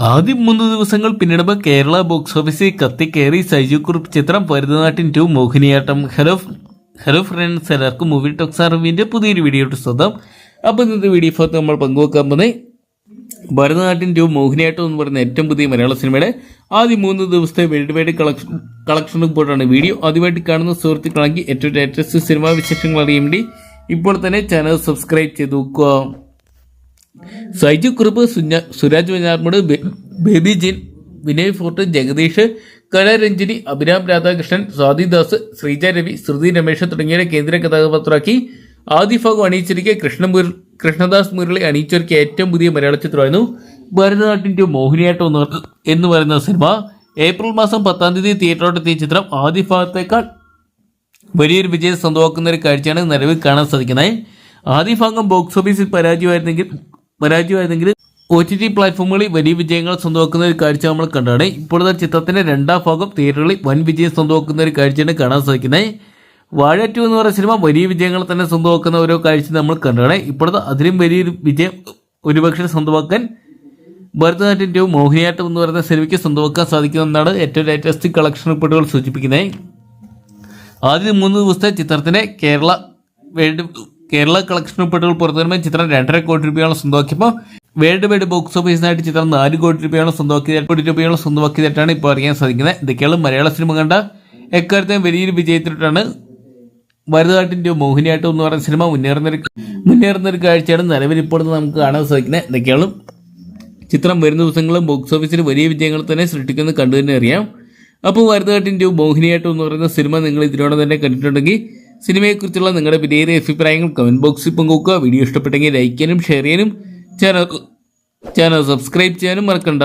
ആദ്യം 3 ദിവസങ്ങൾ പിന്നിടുമ്പോൾ കേരള ബോക്സ് ഓഫീസിൽ കത്തിക്കയറി സൈജു കുറുപ്പ് ചിത്രം ഭരതനാട്യം 2 മോഹിനിയാട്ടം. ഹലോ ഫ്രണ്ട്സ്, എല്ലാവർക്കും മൂവി ടോക്സ് അറിവിൻ്റെ പുതിയൊരു വീഡിയോ സ്വന്തം. അപ്പോൾ ഇന്നത്തെ വീഡിയോ ഭാഗത്ത് നമ്മൾ പങ്കുവെക്കാൻ പോകുന്നത് ഭരതനാട്യം 2 മോഹിനിയാട്ടം എന്ന് പറയുന്ന ഏറ്റവും പുതിയ മലയാള സിനിമയുടെ ആദ്യ 3 ദിവസത്തെ വേൾഡ് വൈഡ് കളക്ഷൻ റിപ്പോർട്ടാണ്. വീഡിയോ ആദ്യമായിട്ട് കാണുന്ന സുഹൃത്തുക്കളാണെങ്കിൽ ഏറ്റവും ലേറ്റസ്റ്റ് സിനിമാ വിശേഷങ്ങൾ അറിയാൻ വേണ്ടി ഇപ്പോൾ തന്നെ ചാനൽ സബ്സ്ക്രൈബ് ചെയ്ത് നോക്കുക. സൈജു കുറുപ്പ്, സുരാജ് വെഞ്ഞാറമൂട്, ബേബി ജിൻ, വിനയ് ഫോർട്ട്, ജഗദീഷ്, കലാരഞ്ജിനി, അഭിരാം രാധാകൃഷ്ണൻ, സ്വാതിദാസ്, ശ്രീജ രവി, ശ്രുതി രമേശ് തുടങ്ങിയവരെ കേന്ദ്ര കഥാപാത്രമാക്കി ആദ്യ ഭാഗം അണിയിച്ചിരിക്കെ കൃഷ്ണദാസ് മുരളി അണിയിച്ചൊരുക്കിയ ഏറ്റവും പുതിയ മലയാള ചിത്രമായിരുന്നു ഭരതനാട്യം 2 മോഹിനിയാട്ടം എന്ന് പറയുന്ന സിനിമ. ഏപ്രിൽ മാസം 10-ാം തീയതി തിയേറ്ററിലെത്തിയ ചിത്രം ആദ്യ ഭാഗത്തേക്കാൾ വലിയൊരു വിജയം സ്വന്തമാക്കുന്ന ഒരു കാഴ്ചയാണ് നിലവിൽ കാണാൻ സാധിക്കുന്നത്. ആദ്യ ഭാഗം ബോക്സ് ഓഫീസിൽ പരാജയമായിരുന്നെങ്കിൽ OTT പ്ലാറ്റ്ഫോമുകളിൽ വലിയ വിജയങ്ങൾ സ്വന്തമാക്കുന്ന ഒരു കാഴ്ച നമ്മൾ കണ്ടാണ്. ഇപ്പോഴത്തെ ചിത്രത്തിന്റെ 2ാം ഭാഗം തിയേറ്ററുകളിൽ വൻ വിജയം സ്വന്തമാക്കുന്ന ഒരു കാഴ്ചയാണ് കാണാൻ സാധിക്കുന്നത്. വാഴ 2 എന്ന് പറയുന്ന സിനിമ വലിയ വിജയങ്ങൾ തന്നെ സ്വന്തമാക്കുന്ന ഓരോ കാഴ്ച നമ്മൾ കണ്ടാണ്. ഇപ്പോഴത്തെ അതിലും വലിയൊരു വിജയം ഒരുപക്ഷെ സ്വന്തമാക്കാൻ ഭരതനാട്യം 2 മോഹിനിയാട്ടം എന്ന് പറയുന്ന സിനിമയ്ക്ക് സ്വന്തമാക്കാൻ സാധിക്കുമെന്നാണ് ഏറ്റവും ലേറ്റസ്റ്റ് കളക്ഷൻ റിപ്പോർട്ടുകൾ സൂചിപ്പിക്കുന്നത്. ആദ്യ 3 ദിവസത്തെ ചിത്രത്തിന്റെ കേരള കളക്ഷൻ റിപ്പോർട്ടുകൾ പുറത്തുവരുമ്പോൾ ചിത്രം 2.5 കോടി രൂപയോളം സ്വന്തമാക്കിയപ്പോൾ വേൾഡ് വൈഡ് ബോക്സ് ഓഫീസിനായിട്ട് ചിത്രം 4 കോടി രൂപയോളം സ്വന്തമാക്കിയതായിട്ടാണ് ഇപ്പോൾ അറിയാൻ സാധിക്കുന്നത്. ഇതൊക്കെയാണ് മലയാള സിനിമ കണ്ട എക്കാലത്തെ വലിയൊരു വിജയത്തിലിട്ടാണ് ഭരതനാട്യം 2 മോഹിനിയാട്ടം എന്ന് പറയുന്ന സിനിമ മുന്നേറുന്ന ഒരു കാഴ്ചയാണ് നിലവിൽ ഇപ്പോൾ നമുക്ക് കാണാൻ സാധിക്കുന്നത്. ഇതൊക്കെയാണ് ചിത്രം വരുന്ന ദിവസങ്ങളും ബോക്സ് ഓഫീസിൽ വലിയ വിജയങ്ങൾ തന്നെ സൃഷ്ടിക്കുന്നത് കണ്ടു തന്നെ അറിയാം. അപ്പോൾ ഭരതനാട്യം 2 മോഹിനിയാട്ടം എന്ന് പറയുന്ന സിനിമ നിങ്ങൾ ഇതിനോട് തന്നെ കണ്ടിട്ടുണ്ടെങ്കിൽ സിനിമയെക്കുറിച്ചുള്ള നിങ്ങളുടെ വിലയേറിയ അഭിപ്രായങ്ങൾ കമൻറ്റ് ബോക്സിൽ പങ്കുവെക്കുക. വീഡിയോ ഇഷ്ടപ്പെട്ടെങ്കിൽ ലൈക്ക് ചെയ്യാനും ഷെയർ ചെയ്യാനും ചാനൽ സബ്സ്ക്രൈബ് ചെയ്യാനും മറക്കണ്ട.